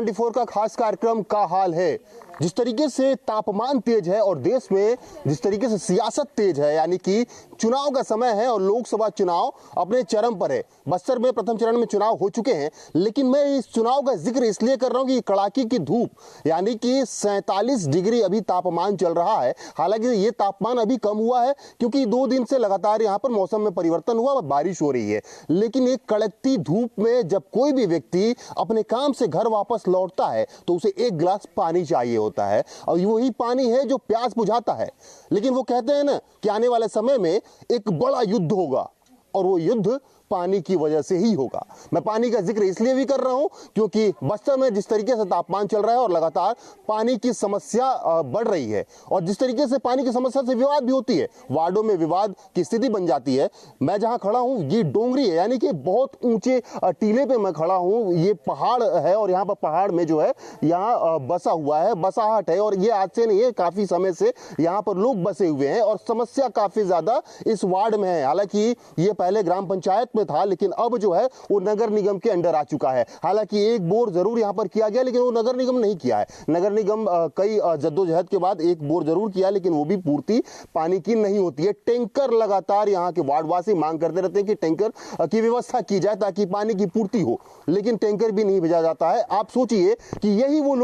24 का खास कार्यक्रम का हाल है। जिस तरीके से तापमान तेज है और देश में जिस तरीके से सियासत तेज है, यानी कि चुनाव का समय है और लोकसभा चुनाव अपने चरम पर है। बस्तर में प्रथम चरण में चुनाव हो चुके हैं, लेकिन मैं इस चुनाव का जिक्र इसलिए कर रहा हूं कि कड़ाके की धूप, यानी कि 47 डिग्री अभी तापमान चल रहा है। हालांकि ये तापमान अभी कम हुआ है क्योंकि 2 दिन से लगातार यहाँ पर मौसम में परिवर्तन हुआ, बारिश हो रही है। लेकिन एक कड़कती धूप में जब कोई भी व्यक्ति अपने काम से घर वापस लौटता है तो उसे एक गिलास पानी चाहिए होता है, और वही पानी है जो प्यास बुझाता है। लेकिन वो कहते हैं ना कि आने वाले समय में एक बड़ा युद्ध होगा, और वो युद्ध पानी की वजह से ही होगा। मैं पानी का जिक्र इसलिए भी कर रहा हूं क्योंकि बस्तर में जिस तरीके से तापमान चल रहा है और लगातार पानी की समस्या बढ़ रही है, और जिस तरीके से पानी की समस्या से विवाद भी होती है, वार्डों में विवाद की स्थिति बन जाती है। मैं जहां खड़ा हूं ये डोंगरी है, यानी कि बहुत ऊंचे टीले पे मैं खड़ा हूं। ये पहाड़ है और यहाँ पर पहाड़ में जो है यहाँ बसा हुआ है, बसाहट है, और ये आज से नहीं है, काफी समय से यहाँ पर लोग बसे हुए हैं और समस्या काफी ज्यादा इस वार्ड में है। हालांकि ये पहले ग्राम पंचायत में था, लेकिन अब जो है वो नगर निगम के अंडर आ चुका है। हालांकि एक बोर जरूर यहां पर किया गया, लेकिन वो नगर निगम नहीं किया है। नगर निगम कई जद्दोजहद के बाद एक बोर जरूर किया, लेकिन वो भी पूर्ति पानी की नहीं होती है। टैंकर लगातार यहां के वार्डवासी मांग करते रहते हैं कि टैंकर की व्यवस्था की जाए ताकि पानी की पूर्ति हो, लेकिन टैंकर भी नहीं भेजा जाता है। आप सोचिए कि यही वो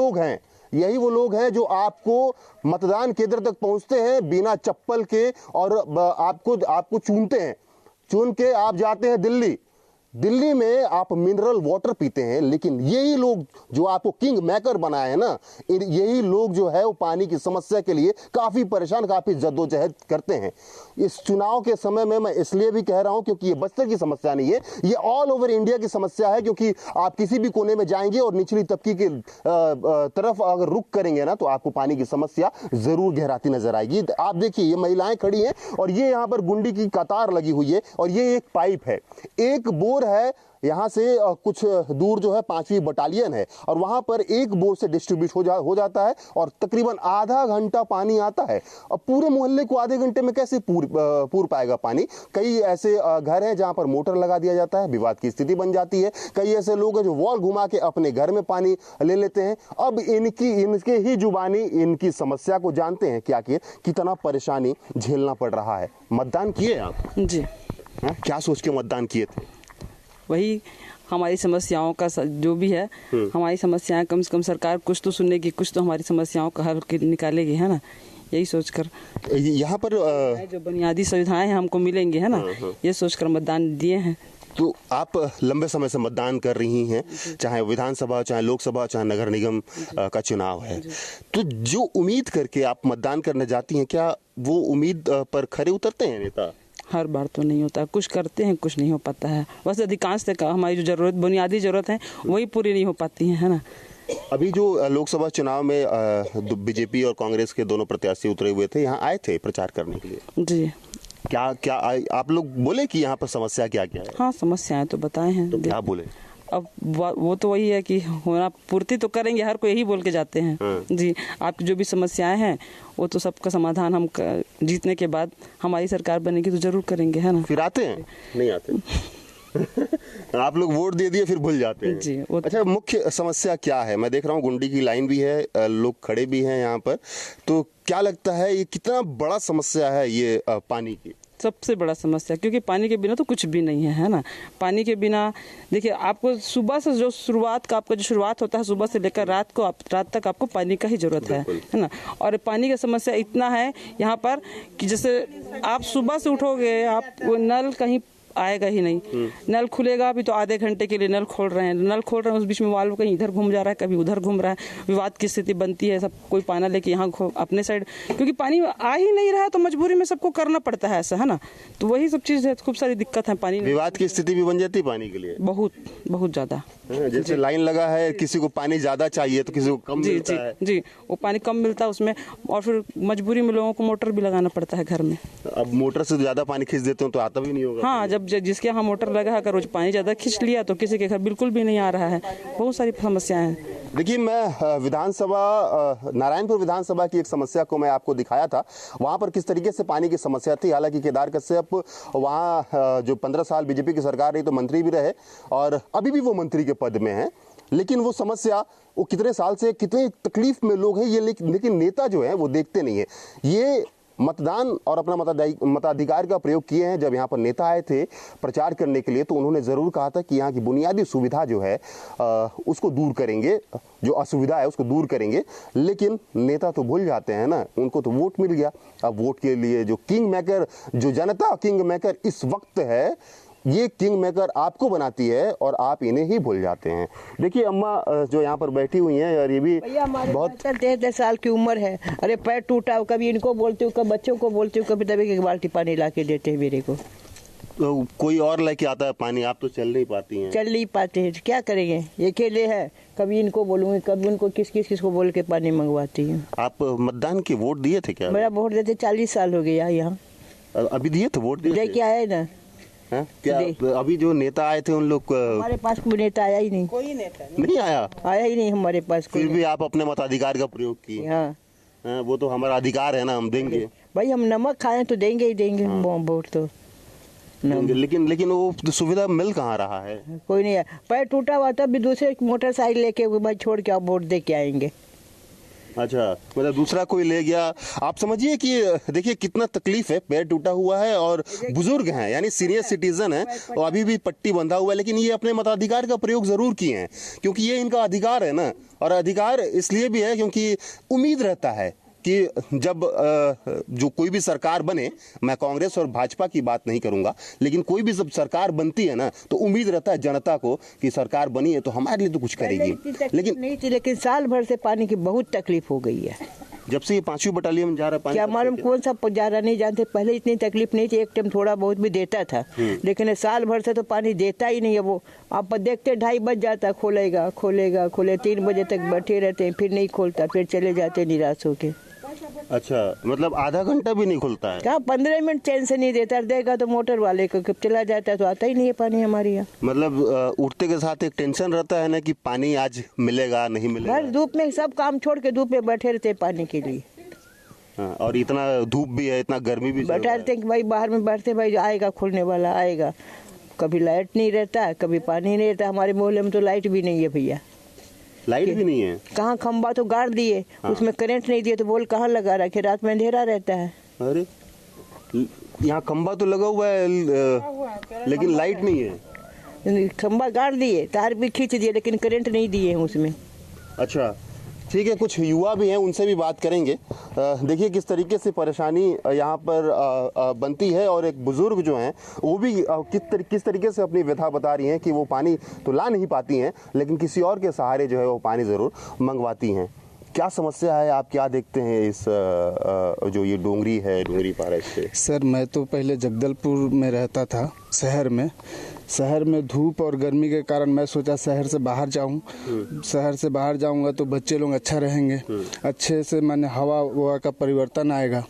लोग हैं जो आपको मतदान केंद्र तक पहुंचते हैं बिना चप्पल के, और आपको चूमते हैं। चुन के आप जाते हैं दिल्ली में आप मिनरल वाटर पीते हैं, लेकिन यही लोग जो आपको किंग मेकर बनाए हैं ना, यही लोग जो है वो पानी की समस्या के लिए काफी परेशान, काफी जद्दोजहद करते हैं। इस चुनाव के समय में मैं इसलिए भी कह रहा हूं क्योंकि ये बस्तर की समस्या नहीं है, ये ऑल ओवर इंडिया की समस्या है। क्योंकि आप किसी भी कोने में जाएंगे और निचली तबके की तरफ अगर रुख करेंगे ना, तो आपको पानी की समस्या जरूर गहराती नजर आएगी। आप देखिए ये महिलाएं खड़ी हैं और ये यहाँ पर गुंडी की कतार लगी हुई है, और ये एक पाइप है, एक बोर है। यहां से कुछ दूर जो है 5वीं बटालियन है, और वहां पर एक बोर से डिस्ट्रीब्यूट हो जाता है, और तकरीबन आधा घंटा पानी आता है। अब पूरे मोहल्ले को आधे घंटे में कैसे पूर पाएगा पानी? कई ऐसे घर हैं जहां पर मोटर लगा दिया जाता है, विवाद की स्थिति बन जाती है। कई ऐसे लोग हैं जो वॉल घुमा के अपने घर में पानी ले लेते हैं। अब इनके ही जुबानी इनकी समस्या को जानते हैं कि आखिर कितना परेशानी झेलना पड़ रहा है। मतदान किए आप? जी। क्या सोच के मतदान किए थे? वही हमारी समस्याओं का जो भी है, हमारी समस्याएं कम से कम सरकार कुछ तो सुनेगी, कुछ तो हमारी समस्याओं का हल निकालेगी, है ना। यही सोचकर यहाँ पर जो बुनियादी सुविधाएं हैं हमको मिलेंगी, है ना, ये सोचकर मतदान दिए हैं। तो आप लंबे समय से मतदान कर रही हैं, चाहे विधानसभा, चाहे लोकसभा, चाहे नगर निगम का चुनाव है, तो जो उम्मीद करके आप मतदान करने जाती हैं, क्या वो उम्मीद पर खरे उतरते हैं नेता? हर बार तो नहीं होता, कुछ करते हैं, कुछ नहीं हो पाता है। बस अधिकांश तक हमारी जो बुनियादी जरूरत है वही पूरी नहीं हो पाती है ना। अभी जो लोकसभा चुनाव में बीजेपी और कांग्रेस के दोनों प्रत्याशी उतरे हुए थे, यहाँ आए थे प्रचार करने के लिए। जी। क्या आप लोग बोले कि यहाँ पर समस्या क्या क्या है? हाँ, समस्याएं तो बताए हैं। तो क्या बोले? अब वो तो वही है कि होना पूर्ति तो करेंगे, हर कोई यही बोल के जाते हैं। जी, आपकी जो भी समस्याएं हैं वो तो सबका समाधान हम जीतने के बाद हमारी सरकार बनेगी तो जरूर करेंगे, है ना। फिर आते हैं? नहीं आते। आप लोग वोट दे दिए फिर भूल जाते हैं। जी। अच्छा, मुख्य समस्या क्या है? मैं देख रहा हूँ गुंडी की लाइन भी है, लोग खड़े भी हैं यहाँ पर, तो क्या लगता है ये कितना बड़ा समस्या है ये पानी की? सबसे बड़ा समस्या, क्योंकि पानी के बिना तो कुछ भी नहीं है ना। पानी के बिना देखिए, आपको सुबह से जो शुरुआत होता है, सुबह से लेकर रात तक आपको पानी का ही जरूरत है ना। और पानी का समस्या इतना है यहाँ पर कि जैसे आप सुबह से उठोगे, आप नल कहीं आएगा ही नहीं। नल खुलेगा भी तो आधे घंटे के लिए नल खोल रहे हैं, उस बीच में वाल्व कहीं इधर घूम जा रहा है, कभी उधर घूम रहा है, विवाद की स्थिति बनती है। सब कोई पाना लेके यहाँ अपने साइड, क्योंकि पानी आ ही नहीं रहा तो मजबूरी में सबको करना पड़ता है ऐसा, है ना। तो वही सब चीज़ है, खूब सारी दिक्कत है। पानी विवाद की स्थिति भी बन जाती है पानी के लिए, बहुत बहुत ज़्यादा। जैसे लाइन लगा है, किसी को पानी ज़्यादा चाहिए तो किसी को कम मिलता है। जी, वो पानी कम मिलता है उसमें, और फिर मजबूरी में लोगों को मोटर भी लगाना पड़ता है घर में। अब मोटर से ज़्यादा पानी खींच देते हो तो आता भी नहीं होगा। हाँ, जब जिसके यहाँ मोटर लगा है, अगर रोज पानी ज़्यादा खींच लिया तो किसी के घर बिल्कुल भी नहीं आ रहा है। बहुत सारी समस्याएं हैं। देखिए, मैं नारायणपुर विधानसभा की एक समस्या को मैं आपको दिखाया था, वहां पर किस तरीके से पानी की समस्या थी। हालांकि केदार कश्यप वहां जो 15 साल बीजेपी की सरकार रही तो मंत्री भी रहे, और अभी भी वो मंत्री के पद में हैं, लेकिन वो समस्या, वो कितने साल से कितने तकलीफ में लोग हैं ये, लेकिन नेता जो है वो देखते नहीं है। ये मतदान और अपना मताधिकार का प्रयोग किए हैं। जब यहाँ पर नेता आए थे प्रचार करने के लिए तो उन्होंने ज़रूर कहा था कि यहाँ की बुनियादी सुविधा जो है उसको दूर करेंगे, जो असुविधा है उसको दूर करेंगे। लेकिन नेता तो भूल जाते हैं ना, उनको तो वोट मिल गया। अब वोट के लिए जो किंग मेकर, जो जनता किंग मेकर इस वक्त है, ये किंग मेकर आपको बनाती है और आप इन्हें ही भूल जाते हैं। देखिए अम्मा जो यहाँ पर बैठी हुई हैं और ये भी बहुत 33 साल की उम्र है। अरे पैर टूटा, कभी इनको बोलती हूँ, कभी बच्चों को बोलती हूँ, कभी दबे की बाल्टी पानी ला के देते हैं मेरे को। तो कोई और लेके आता है पानी, आप तो चल नहीं पाती हैं। चल नहीं पाते हैं, क्या करेंगे, अकेले है। कभी इनको बोलूँगी, कभी उनको किस को बोल के पानी मंगवाती हूँ। आप मतदान के वोट दिए थे क्या? मेरा वोट देते 40 साल हो गया यहाँ। अभी दिए थे वोट? दिए क्या है ना क्या अभी जो नेता आए थे उन लोग? हमारे पास कोई नेता आया ही नहीं, कोई नेता नहीं आया ही नहीं हमारे पास। फिर भी आप अपने मताधिकार का प्रयोग किए। हाँ, वो तो हमारा अधिकार है ना, हम देंगे भाई। हम नमक खाएं तो देंगे ही देंगे। वोट तो लेकिन वो सुविधा मिल कहाँ रहा है? कोई नहीं है। पैर टूटा हुआ तब भी दूसरे मोटरसाइकिल लेके भाई छोड़ के आप वोट दे के आएंगे। अच्छा, मतलब दूसरा कोई ले गया। आप समझिए कि देखिए कितना तकलीफ है, पैर टूटा हुआ है और बुजुर्ग हैं, यानी सीनियर सिटीजन है और अभी भी पट्टी बंधा हुआ है, लेकिन ये अपने मताधिकार का प्रयोग जरूर किए हैं क्योंकि ये इनका अधिकार है ना। और अधिकार इसलिए भी है क्योंकि उम्मीद रहता है कि जब जो कोई भी सरकार बने, मैं कांग्रेस और भाजपा की बात नहीं करूंगा, लेकिन कोई भी जब सरकार बनती है ना तो उम्मीद रहता है जनता को कि सरकार बनी है तो हमारे लिए तो कुछ करेगी। लेकिन नहीं थी, लेकिन साल भर से पानी की बहुत तकलीफ हो गई है। जब से ये 5वीं बटालियन जा रहा है, क्या मालूम कौन सा जा रहा, नहीं जानते। पहले इतनी तकलीफ नहीं थी, एक टाइम थोड़ा बहुत भी देता था, लेकिन साल भर से तो पानी देता ही नहीं है। वो आप देखते 2:30 बज जाता, खोलेगा 3 बजे तक बैठे रहते हैं, फिर नहीं खोलता, फिर चले जाते निराश होके। अच्छा, मतलब आधा घंटा भी नहीं खुलता है? क्या 15 मिनट चैन से नहीं देता, देगा तो मोटर वाले को चला जाता है, तो आता ही नहीं है पानी हमारे यहाँ। मतलब उठते के साथ एक टेंशन रहता है ना कि पानी आज मिलेगा नहीं मिलेगा। भर धूप में सब काम छोड़ के धूप में बैठे रहते हैं पानी के लिए। हाँ, और इतना धूप भी है, इतना गर्मी भी बैठा रहते हैं कि भाई बाहर में बैठते, भाई आएगा खुलने वाला आएगा। कभी लाइट नहीं रहता, कभी पानी नहीं रहता। हमारे मोहल्ले में तो लाइट भी नहीं है भैया। लाइट भी नहीं है? कहाँ, खंबा तो गाड़ दिए। हाँ। उसमें करंट नहीं दिए तो बोल कहाँ लगा रखे, रात में अंधेरा रहता है। अरे यहाँ खंबा तो लगा हुआ है लेकिन लाइट नहीं है। खंबा गाड़ दिए, तार भी खींच दिए, लेकिन करंट नहीं दिए हैं उसमें। अच्छा ठीक है, कुछ युवा भी हैं, उनसे भी बात करेंगे। देखिए किस तरीके से परेशानी यहाँ पर बनती है और एक बुजुर्ग जो हैं वो भी किस तरीके से अपनी व्यथा बता रही हैं कि वो पानी तो ला नहीं पाती हैं लेकिन किसी और के सहारे जो है वो पानी ज़रूर मंगवाती हैं। क्या समस्या है, आप क्या देखते हैं इस जो ये डोंगरी है, डोंगरी पारा से? सर मैं तो पहले जगदलपुर में रहता था, शहर में धूप और गर्मी के कारण मैं सोचा शहर से बाहर जाऊं। शहर से बाहर जाऊंगा तो बच्चे लोग अच्छा रहेंगे, अच्छे से मैंने हवा का परिवर्तन आएगा।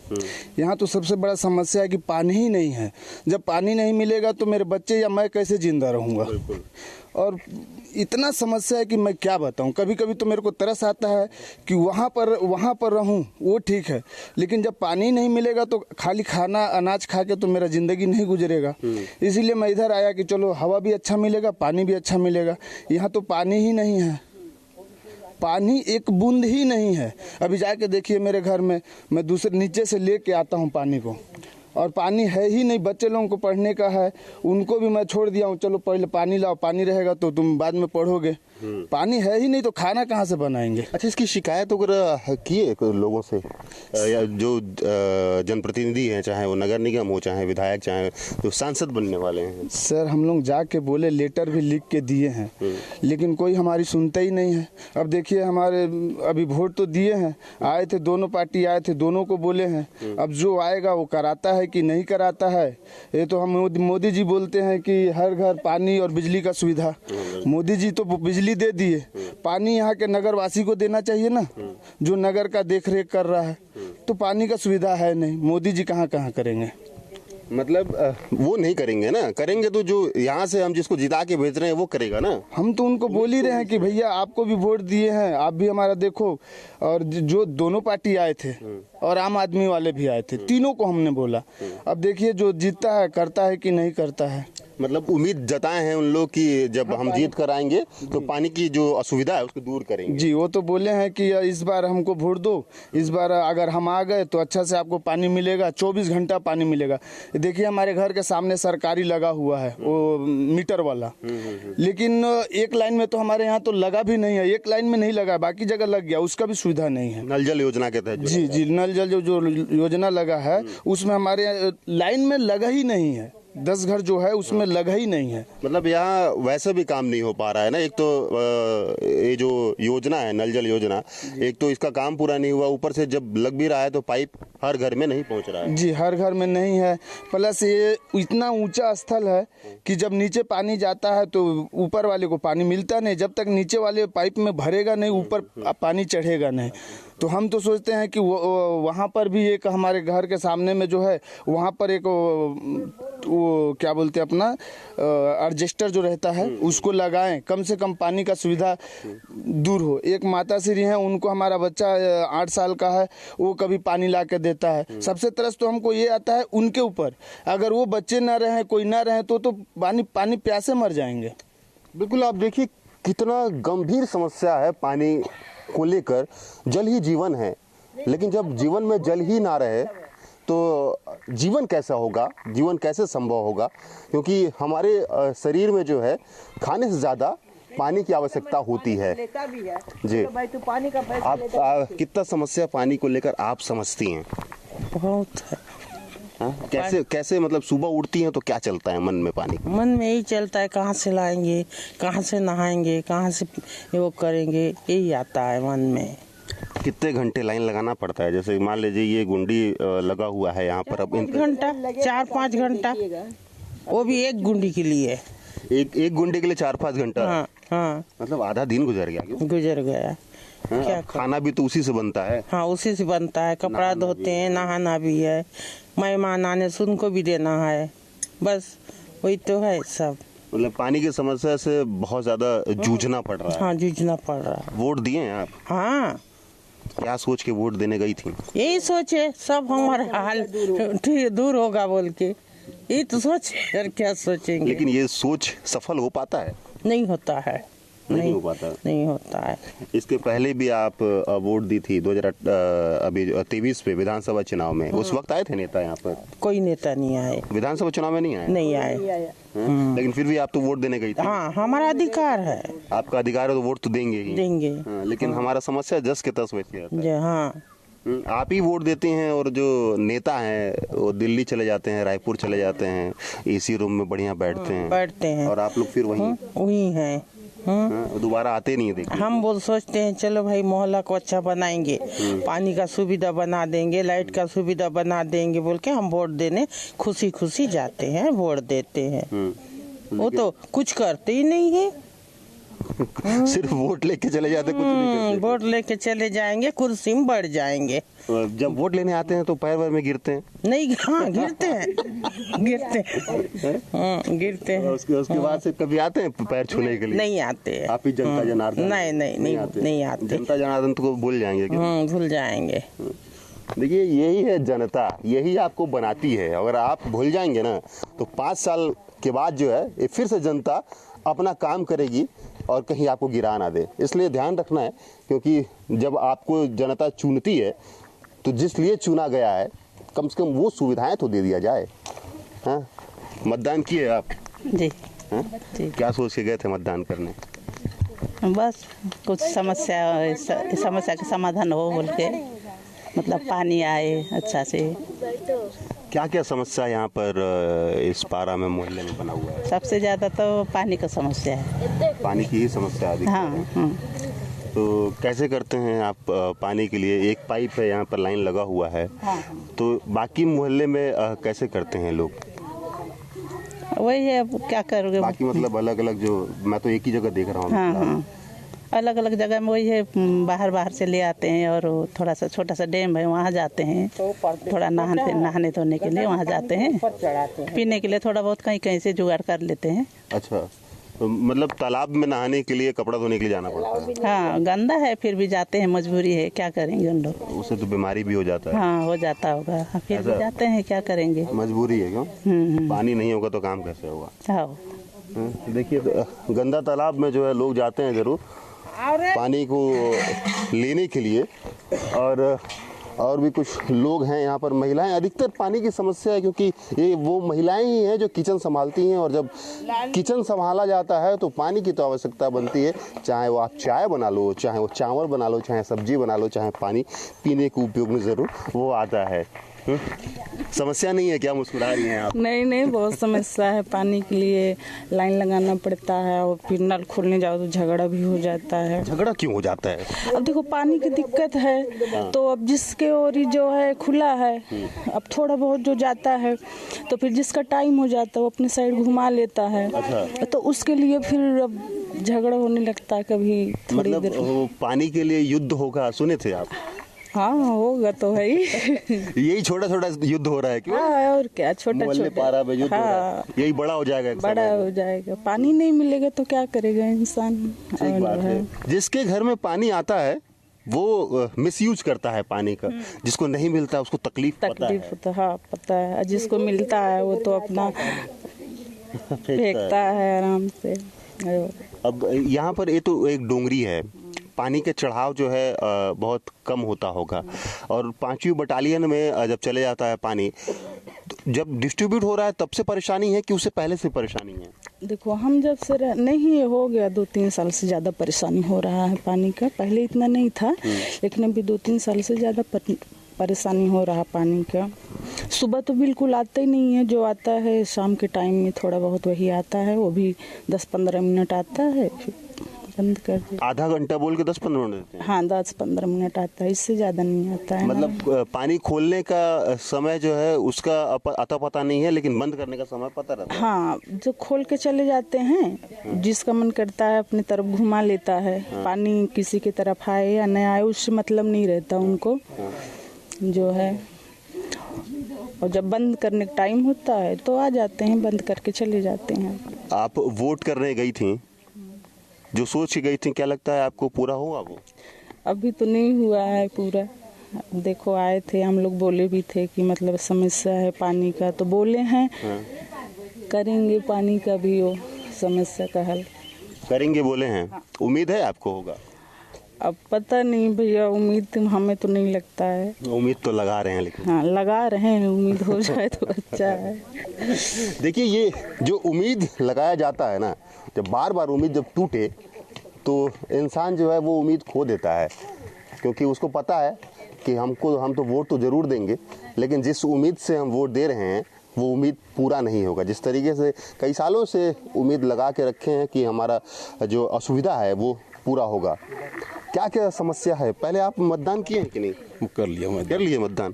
यहाँ तो सबसे बड़ा समस्या है कि पानी ही नहीं है। जब पानी नहीं मिलेगा तो मेरे बच्चे या मैं कैसे जिंदा रहूँगा। और इतना समस्या है कि मैं क्या बताऊं। कभी कभी तो मेरे को तरस आता है कि वहाँ पर रहूं, वो ठीक है, लेकिन जब पानी नहीं मिलेगा तो खाली खाना अनाज खा के तो मेरा ज़िंदगी नहीं गुजरेगा। इसीलिए मैं इधर आया कि चलो हवा भी अच्छा मिलेगा, पानी भी अच्छा मिलेगा। यहाँ तो पानी ही नहीं है, पानी एक बूंद ही नहीं है। अभी जाके देखिए मेरे घर में, मैं दूसरे नीचे से ले के आता हूँ पानी को, और पानी है ही नहीं। बच्चे लोगों को पढ़ने का है, उनको भी मैं छोड़ दिया हूँ, चलो पहले पानी लाओ, पानी रहेगा तो तुम बाद में पढ़ोगे। पानी है ही नहीं तो खाना कहाँ से बनाएंगे। अच्छा, इसकी शिकायत वगैरह किए लोगों से, या जो जनप्रतिनिधि हैं, चाहे वो नगर निगम हो, चाहे विधायक, चाहे जो सांसद बनने वाले हैं? सर हम लोग जाके बोले, लेटर भी लिख के दिए हैं, लेकिन कोई हमारी सुनता ही नहीं है। अब देखिए हमारे अभी वोट तो दिए हैं, आए थे दोनों पार्टी आए थे, दोनों को बोले हैं। अब जो आएगा वो कराता है कि नहीं कराता है। ये तो हम मोदी जी बोलते हैं कि हर घर पानी और बिजली का सुविधा। मोदी जी तो बिजली दे दिए, पानी यहाँ के नगरवासी को देना चाहिए ना, जो नगर का देख रेख कर रहा है। तो पानी का सुविधा है नहीं, मोदी जी कहाँ करेंगे। मतलब वो नहीं करेंगे ना, करेंगे तो जो यहाँ से हम जिसको जिता के भेज रहे हैं वो करेगा ना। हम तो उनको बोल ही रहे हैं कि भैया आपको भी वोट दिए हैं, आप भी हमारा देखो। और जो दोनों पार्टी आए थे और आम आदमी वाले भी आए थे, तीनों को हमने बोला। अब देखिए जो जीतता है करता है कि नहीं करता है। मतलब उम्मीद जताए हैं उन लोग कि जब हम जीत कर आएंगे तो पानी की जो असुविधा है उसको दूर करेंगे। जी, वो तो बोले हैं कि इस बार हमको वोट दो, इस बार अगर हम आ गए तो अच्छा से आपको पानी मिलेगा, 24 घंटा पानी मिलेगा। देखिए हमारे घर के सामने सरकारी लगा हुआ है वो मीटर वाला, लेकिन एक लाइन में तो हमारे यहाँ तो लगा भी नहीं है, एक लाइन में नहीं लगा, बाकी जगह लग गया, उसका भी सुविधा नहीं है। नल जल योजना के तहत जी जी, नल जल जो योजना लगा है उसमें हमारे लाइन में लगा ही नहीं है, 10 घर जो है उसमें लगा ही नहीं है। मतलब यहाँ वैसे भी काम नहीं हो पा रहा है ना। एक तो ये जो योजना है नल जल योजना, एक तो इसका काम पूरा नहीं हुआ, ऊपर से जब लग भी रहा है तो पाइप हर घर में नहीं पहुंच रहा है। जी, हर घर में नहीं है, प्लस ये इतना ऊंचा स्थल है कि जब नीचे पानी जाता है तो ऊपर वाले को पानी मिलता नहीं, जब तक नीचे वाले पाइप में भरेगा नहीं ऊपर पानी चढ़ेगा नहीं। तो हम तो सोचते हैं कि वहाँ पर भी एक हमारे घर के सामने में जो है वहाँ पर एक वो क्या बोलते हैं अपना एडजस्टर जो रहता है उसको लगाएं, कम से कम पानी का सुविधा दूर हो। एक माता श्री हैं, उनको हमारा बच्चा 8 साल का है, वो कभी पानी ला के देता है। सबसे तरस तो हमको ये आता है उनके ऊपर, अगर वो बच्चे ना रहें, कोई ना रहे तो पानी प्यासे मर जाएंगे। बिल्कुल, आप देखिए कितना गंभीर समस्या है पानी को लेकर। जल ही जीवन है, लेकिन जब जीवन में जल ही ना रहे तो जीवन कैसा होगा, जीवन कैसे संभव होगा? क्योंकि हमारे शरीर में जो है खाने से ज़्यादा पानी की आवश्यकता होती है। जी, आप कितना समस्या पानी को लेकर आप समझती हैं? बहुत है। कैसे मतलब सुबह उठती हैं तो क्या चलता है मन में? पानी मन में यही चलता है, कहाँ से लाएंगे, कहाँ से नहाएंगे, कहाँ से वो करेंगे, यही आता है मन में। कितने घंटे लाइन लगाना पड़ता है? जैसे मान लीजिए ये गुंडी लगा हुआ है यहाँ पर, अब 4-5 घंटा, वो भी एक गुंडी के लिए, एक गुंडे के लिए 4-5 घंटा। हाँ, मतलब आधा दिन गुजर गया। क्यों? गुजर गया। क्या खाना भी तो उसी से बनता है। हाँ, उसी से बनता है, कपड़ा धोते हैं, नहाना भी है, मेहमान आने से उनको भी देना है, बस वही तो है सब। मतलब पानी की समस्या से बहुत ज्यादा जूझना पड़ रहा है। हाँ, जूझना पड़ रहा है। वोट दिए हैं आप? हाँ। क्या सोच के वोट देने गई थी? यही सोचे सब हमारा हाल दूर होगा बोल के, ये तो सोचे, यार क्या सोचेंगे। लेकिन ये सोच सफल हो पाता है? नहीं होता है, नहीं हो पाता, नहीं होता है। इसके पहले भी आप वोट दी थी 2023 पे विधानसभा चुनाव में, उस वक्त आए थे नेता यहाँ पर? कोई नेता नहीं आए, विधानसभा चुनाव में नहीं आए? नहीं आए। लेकिन फिर भी आप तो वोट देने गई थी। हाँ, हमारा अधिकार है। आपका अधिकार है तो वोट तो देंगे ही। देंगे। लेकिन हमारा समस्या 10 के 10 वैसे रहता है। हाँ, आप ही वोट देते हैं और जो नेता हैं वो दिल्ली चले जाते हैं, रायपुर चले जाते हैं, एसी रूम में बढ़िया बैठते हैं और आप लोग फिर वही हैं। दोबारा आते नहीं है। देखिए हम बोल सोचते हैं चलो भाई मोहल्ला को अच्छा बनाएंगे, पानी का सुविधा बना देंगे, लाइट का सुविधा बना देंगे बोल के हम वोट देने खुशी खुशी जाते हैं, वोट देते हैं। वो तो कुछ करते ही नहीं है। सिर्फ वोट लेके चले जाते, कुछ नहीं करते। वोट लेके चले जाएंगे, कुर्सी में बढ़ जाएंगे। जब वोट लेने आते हैं तो पैर वैर में गिरते हैं? नहीं, हाँ गिरते हैं, गिरते हैं। उसके बाद से कभी आते हैं पैर छूने के लिए? नहीं आते। आप ही जनता जनार्दन? नहीं आते। जनता जनार्दन को भूल जाएंगे क्या? भूल जाएंगे। देखिए यही है जनता, यही आपको बनाती है। अगर आप भूल जाएंगे ना तो 5 साल के बाद जो है ये फिर से जनता अपना काम करेगी और कहीं आपको गिरा ना दे। इसलिए ध्यान रखना है, क्योंकि जब आपको जनता चुनती है तो जिस लिए चुना गया है कम से कम वो सुविधाएं तो दे दिया जाए। हाँ, मतदान किए आप? जी। हाँ? जी। क्या सोच के गए थे मतदान करने? बस कुछ समस्या का समाधान हो बोल के, मतलब पानी आए अच्छा से। क्या क्या समस्या यहाँ पर इस पारा में मोहल्ले में बना हुआ है? सबसे ज़्यादा तो पानी का समस्या है। पानी की ही समस्या अधिक हाँ, है। तो कैसे करते हैं आप पानी के लिए? एक पाइप है यहाँ पर, लाइन लगा हुआ है। हाँ। तो बाकी मोहल्ले में कैसे करते हैं लोग? वही है, अब क्या करोगे। बाकी मतलब अलग अलग, जो मैं तो एक ही जगह देख रहा हूँ। हाँ, अलग अलग जगह में वही है, बाहर से ले आते हैं और थोड़ा सा छोटा सा डैम है वहाँ जाते हैं, थोड़ा नहाने धोने के लिए वहाँ जाते हैं, पीने के लिए थोड़ा बहुत कहीं कहीं से जुगाड़ कर लेते हैं। अच्छा, मतलब तालाब में नहाने के लिए, कपड़ा धोने के लिए जाना पड़ता है। हाँ, गंदा है फिर भी जाते हैं, मजबूरी है, क्या करेंगे हम लोग। उससे तो बीमारी भी हो जाता है। हाँ, हो जाता होगा, फिर भी जाते हैं, क्या करेंगे। मजबूरी है क्यों? पानी नहीं होगा तो काम कैसे होगा? हाँ, देखिए गंदा तालाब में जो है लोग जाते हैं जरूर पानी को लेने के लिए, और भी कुछ लोग हैं यहाँ पर। महिलाएं, अधिकतर पानी की समस्या है क्योंकि ये वो महिलाएं ही हैं जो किचन संभालती हैं, और जब किचन संभाला जाता है तो पानी की तो आवश्यकता बनती है। चाहे वो आप चाय बना लो, चाहे वो चावल बना लो, चाहे सब्जी बना लो, चाहे पानी पीने के उपयोग में ज़रूर वो आता है। समस्या नहीं है क्या? मुस्कुरा रही हैं आप। नहीं, बहुत समस्या है। पानी के लिए लाइन लगाना पड़ता है और फिर नल खोलने जाओ तो झगड़ा भी हो जाता है। झगड़ा क्यों हो जाता है? अब देखो पानी की दिक्कत है तो अब जिसके ओर जो है खुला है, अब थोड़ा बहुत जो जाता है तो फिर जिसका टाइम हो जाता है वो अपने साइड घुमा लेता है। अच्छा। तो उसके लिए फिर अब झगड़ा होने लगता है कभी थोड़ी मतलब देर। वो पानी के लिए युद्ध होगा, सुने थे आप? हाँ, होगा तो है ही। यही छोटा छोटा युद्ध हो रहा है क्यों? हाँ, और क्या, छोटा मोहल्ले छोटा पारा में युद्ध हो रहा है। हाँ, यही बड़ा हो जाएगा एक बड़ा समय में। हो जाएगा। पानी नहीं मिलेगा तो क्या करेगा इंसान। ठीक बात है। जिसके घर में पानी आता है वो मिसयूज करता है पानी का, जिसको नहीं मिलता उसको तकलीफ पता है। होता, हाँ पता है। जिसको मिलता है वो तो अपना फेंकता है आराम से। अब यहाँ पर ये तो एक डोंगरी है, पानी के चढ़ाव जो है बहुत कम होता होगा, और 5वीं बटालियन में जब चले जाता है पानी, तो जब डिस्ट्रीब्यूट हो रहा है तब से परेशानी है कि उससे पहले से परेशानी है? देखो हम जब से नहीं हो गया 2-3 साल से ज़्यादा परेशानी हो रहा है पानी का। पहले इतना नहीं था, लेकिन अभी 2-3 साल से ज़्यादा परेशानी हो रहा पानी का। सुबह तो बिल्कुल आता ही नहीं है, जो आता है शाम के टाइम में थोड़ा बहुत वही आता है, वो भी 10-15 मिनट आता है, फिर बंद कर दे। आधा घंटा बोल के 10-15 मिनट देते हैं? हाँ, 10-15 मिनट आता है, इससे ज़्यादा नहीं आता है। मतलब पानी खोलने का समय जो है उसका अता पता नहीं है, लेकिन बंद करने का समय पता रहता है। हाँ, जो खोल के चले जाते हैं, जिसका मन करता है अपनी तरफ घुमा लेता है। पानी किसी की तरफ आए या न आए उससे मतलब नहीं रहता उनको जो है। और जब बंद करने का टाइम होता है तो आ जाते हैं, बंद करके चले जाते हैं। आप वोट करने गई थी, जो सोच के गई थी, क्या लगता है आपको पूरा हुआ वो? अभी तो नहीं हुआ है पूरा। देखो आए थे हम लोग, बोले भी थे कि मतलब समस्या है पानी का, तो बोले हैं करेंगे पानी का भी वो समस्या का हल करेंगे बोले हैं। उम्मीद है आपको होगा? अब पता नहीं भैया, उम्मीद हमें तो नहीं लगता है। उम्मीद तो लगा रहे हैं, लेकिन हाँ, लगा रहे हैं, उम्मीद हो जाए तो अच्छा है। देखिए ये जो उम्मीद लगाया जाता है ना, जब बार बार उम्मीद जब टूटे तो इंसान जो है वो उम्मीद खो देता है, क्योंकि उसको पता है कि हम तो वोट तो ज़रूर देंगे, लेकिन जिस उम्मीद से हम वोट दे रहे हैं वो उम्मीद पूरा नहीं होगा। जिस तरीके से कई सालों से उम्मीद लगा के रखे हैं कि हमारा जो असुविधा है वो पूरा होगा। क्या क्या समस्या है? पहले आप मतदान किए हैं कि नहीं? कर लिए मतदान।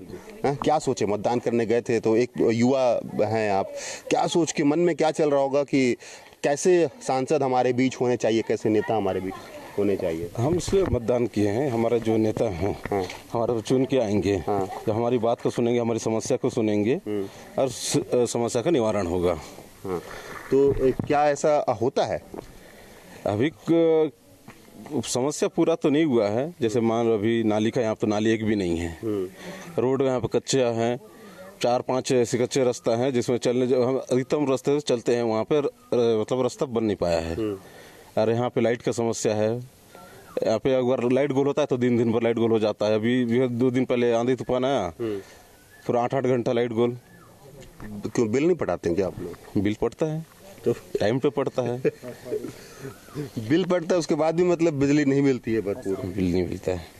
क्या सोचे? मतदान करने गए थे तो एक युवा हैं आप, क्या सोच के मन में क्या चल रहा होगा कि कैसे सांसद हमारे बीच होने चाहिए, कैसे नेता हमारे बीच होने चाहिए? हम इसलिए मतदान किए हैं, हमारे जो नेता हैं हमारे को चुन के आएंगे, जब हमारी बात को सुनेंगे, हमारी समस्या को सुनेंगे और समस्या का निवारण होगा। तो क्या ऐसा होता है? अभी समस्या पूरा तो नहीं हुआ है। जैसे मान लो अभी नाली का, यहाँ तो नाली एक भी नहीं है, रोड यहाँ पे कच्चे हैं, 4-5 ऐसे कच्चे रास्ता है जिसमें चलने, जो हम अधिकतम रास्ते से चलते हैं वहाँ पे मतलब रास्ता बन नहीं पाया है। और यहाँ पे लाइट का समस्या है। यहाँ पे अगर लाइट गोल होता है तो दिन भर लाइट गोल हो जाता है। अभी 2 दिन पहले आंधी तूफान आया, फिर 8-8 घंटा लाइट गोल। क्यों बिल नहीं पटाते हैं क्या आप लोग? बिल पड़ता है तो टाइम पे पड़ता है। बिल पड़ता है, उसके बाद भी मतलब बिजली नहीं मिलती है भरपूर? बिल नहीं मिलता है।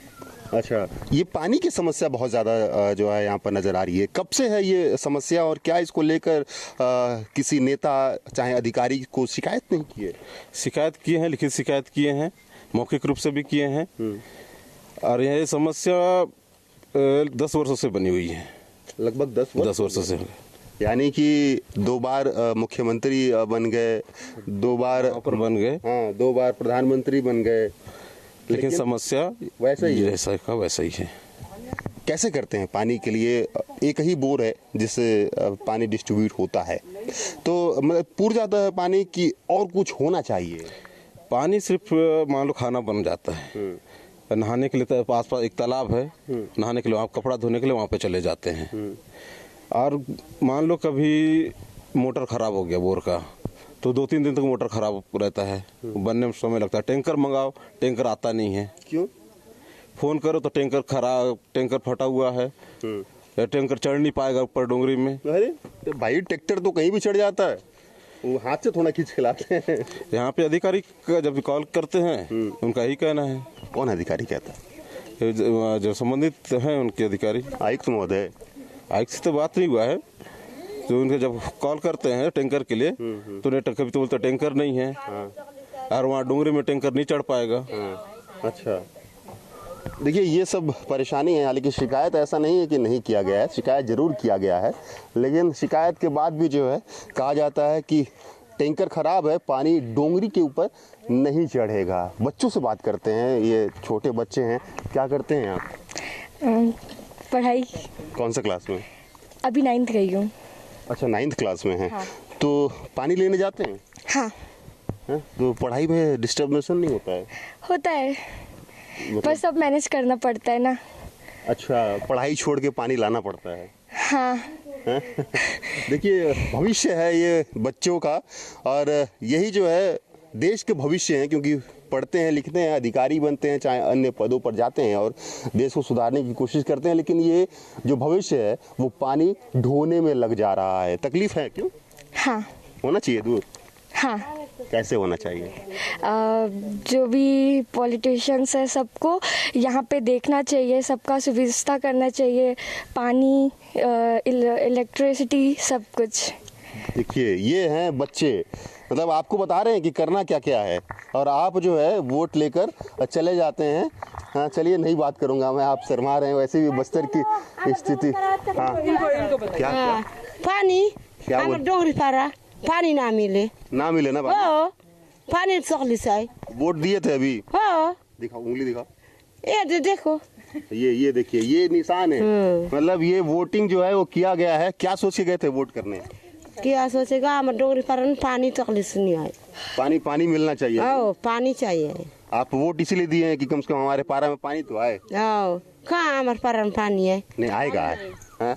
अच्छा, ये पानी की समस्या बहुत ज़्यादा जो है यहाँ पर नज़र आ रही है। कब से है ये समस्या, और क्या इसको लेकर किसी नेता चाहे अधिकारी को शिकायत नहीं की है? शिकायत किए हैं, लिखित शिकायत किए हैं, मौखिक रूप से भी किए हैं। और यह समस्या 10 वर्षों से बनी हुई है। लगभग 10 वर्षों से। यानी कि 2 बार मुख्यमंत्री बन गए, 2 बार बन गए, हाँ 2 बार प्रधानमंत्री बन गए, लेकिन समस्या वैसा ही जैसा का वैसा ही है। कैसे करते हैं पानी के लिए? एक ही बोर है जिससे पानी डिस्ट्रीब्यूट होता है, तो मतलब पूर जाता है पानी की और कुछ होना चाहिए? पानी सिर्फ मान लो खाना बन जाता है, नहाने के लिए तो आस पास एक तालाब है, नहाने के लिए, आप कपड़ा धोने के लिए वहाँ पे चले जाते हैं। और मान लो कभी मोटर खराब हो गया बोर का, तो 2-3 दिन तक मोटर खराब रहता है, बनने में समय लगता है। टैंकर मंगाओ, टैंकर आता नहीं है। क्यों? फोन करो तो टैंकर खराब, टैंकर फटा हुआ है, या टैंकर चढ़ नहीं पाएगा ऊपर डोंगरी में। अरे तो भाई ट्रैक्टर तो कहीं भी चढ़ जाता है, वो हाथ से थोड़ा खींच के लाते हैं। यहाँ पे अधिकारी का जब कॉल करते हैं उनका ही कहना है। कौन अधिकारी कहता है? जो संबंधित हैं उनके अधिकारी। आयुक्त महोदय? आयुक्त से तो बात नहीं हुआ है, तो उनके जब कॉल करते हैं टैंकर के लिए तो नेट कभी तो बोलते टैंकर नहीं है, और वहाँ डोंगरी में टैंकर नहीं चढ़ पाएगा। अच्छा, देखिए ये सब परेशानी है। हालांकि शिकायत ऐसा नहीं है कि नहीं किया गया है, शिकायत जरूर किया गया है, लेकिन शिकायत के बाद भी जो है कहा जाता है कि टैंकर खराब है, पानी डोंगरी के ऊपर नहीं चढ़ेगा। बच्चों से बात करते हैं, ये छोटे बच्चे हैं, क्या करते हैं आप? पढ़ाई। कौन सा क्लास में? अभी 9th गई हूँ। अच्छा, 9th क्लास में है। हाँ। तो पानी लेने जाते हैं? हाँ। है? तो पढ़ाई में डिस्टर्बेंस नहीं होता है? होता है, मतलब? पर सब मैनेज करना पड़ता है ना। अच्छा, पढ़ाई छोड़ के पानी लाना पड़ता है। हाँ। देखिए भविष्य है ये बच्चों का, और यही जो है देश के भविष्य हैं, क्योंकि पढ़ते हैं, लिखते हैं, अधिकारी बनते हैं, चाहे अन्य पदों पर जाते हैं और देश को सुधारने की कोशिश करते हैं, लेकिन ये जो भविष्य है वो पानी ढोने में लग जा रहा है। तकलीफ है क्यों? हाँ। होना चाहिए दूर? हाँ। कैसे होना चाहिए? जो भी पॉलिटिशियंस है सबको यहाँ पे देखना चाहिए, सबका सुविधा करना चाहिए, पानी, इलेक्ट्रिसिटी, सब कुछ। देखिए ये हैं बच्चे, मतलब आपको बता रहे हैं कि करना क्या क्या है, और आप जो है वोट लेकर चले जाते हैं। हाँ चलिए, नहीं बात करूंगा मैं, आप शर्मा रहे हैं, वैसे भी बस्तर की स्थिति। हाँ क्या पानी क्या डोंगरी पारा पानी ना मिले ना पानी? पानी तकलीफ है। वोट दिए थे अभी? दिखाओ, उंगली दिखाओ। ये देखो, ये देखिए, ये निशान है। मतलब ये वोटिंग जो है वो किया गया है। क्या सोच के गए थे वोट करने? क्या सोचेगा, हमारे डोंगरी पारा में पानी तकलीफ नहीं है। पानी मिलना चाहिए। पानी चाहिए। आप वोट इसीलिए दिए हैं कि कम से कम हमारे पारा में पानी तो आए। कहाँ हमारे पारा में पानी है? नहीं आएगा,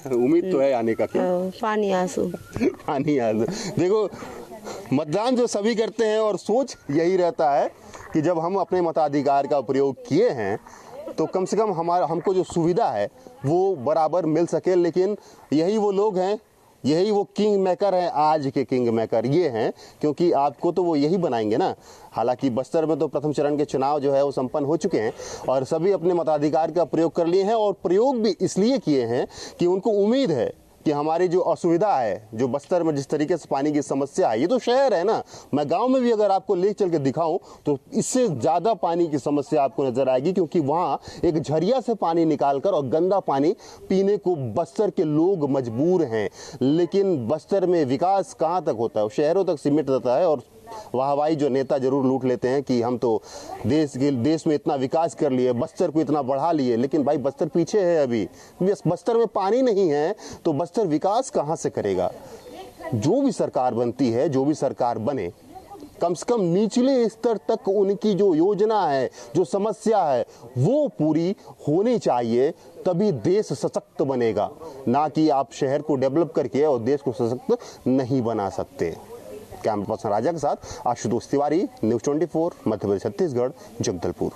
उम्मीद तो है आने का। पानी आंसू पानी आंसू। देखो, मतदान जो सभी करते हैं और सोच यही रहता है कि जब हम अपने मताधिकार का प्रयोग किए हैं तो कम से कम हमको जो सुविधा है वो बराबर मिल सके। लेकिन यही वो लोग हैं, यही वो किंग मेकर हैं, आज के किंग मेकर ये हैं, क्योंकि आपको तो वो यही बनाएंगे ना। हालांकि बस्तर में तो प्रथम चरण के चुनाव जो है वो संपन्न हो चुके हैं और सभी अपने मताधिकार का प्रयोग कर लिए हैं, और प्रयोग भी इसलिए किए हैं कि उनको उम्मीद है कि हमारी जो असुविधा है, जो बस्तर में जिस तरीके से पानी की समस्या है, ये तो शहर है ना, मैं गांव में भी अगर आपको ले चल के दिखाऊं तो इससे ज़्यादा पानी की समस्या आपको नजर आएगी, क्योंकि वहाँ एक झरिया से पानी निकालकर और गंदा पानी पीने को बस्तर के लोग मजबूर हैं। लेकिन बस्तर में विकास कहाँ तक होता है? शहरों तक सीमित रहता है, और वाहवाही जो नेता जरूर लूट लेते हैं कि हम तो देश में इतना विकास कर लिए, बस्तर को इतना बढ़ा लिए। लेकिन भाई बस्तर पीछे है, अभी बस्तर में पानी नहीं है तो बस्तर विकास कहाँ से करेगा? जो भी सरकार बनती है, जो भी सरकार बने, कम से कम निचले स्तर तक उनकी जो योजना है, जो समस्या है, वो पूरी होनी चाहिए, तभी देश सशक्त बनेगा। ना कि आप शहर को डेवलप करके और देश को सशक्त नहीं बना सकते। कैमरा पर्सन राजा के साथ आशुतोष तिवारी, न्यूज़ 24, मध्य प्रदेश, छत्तीसगढ़, जगदलपुर।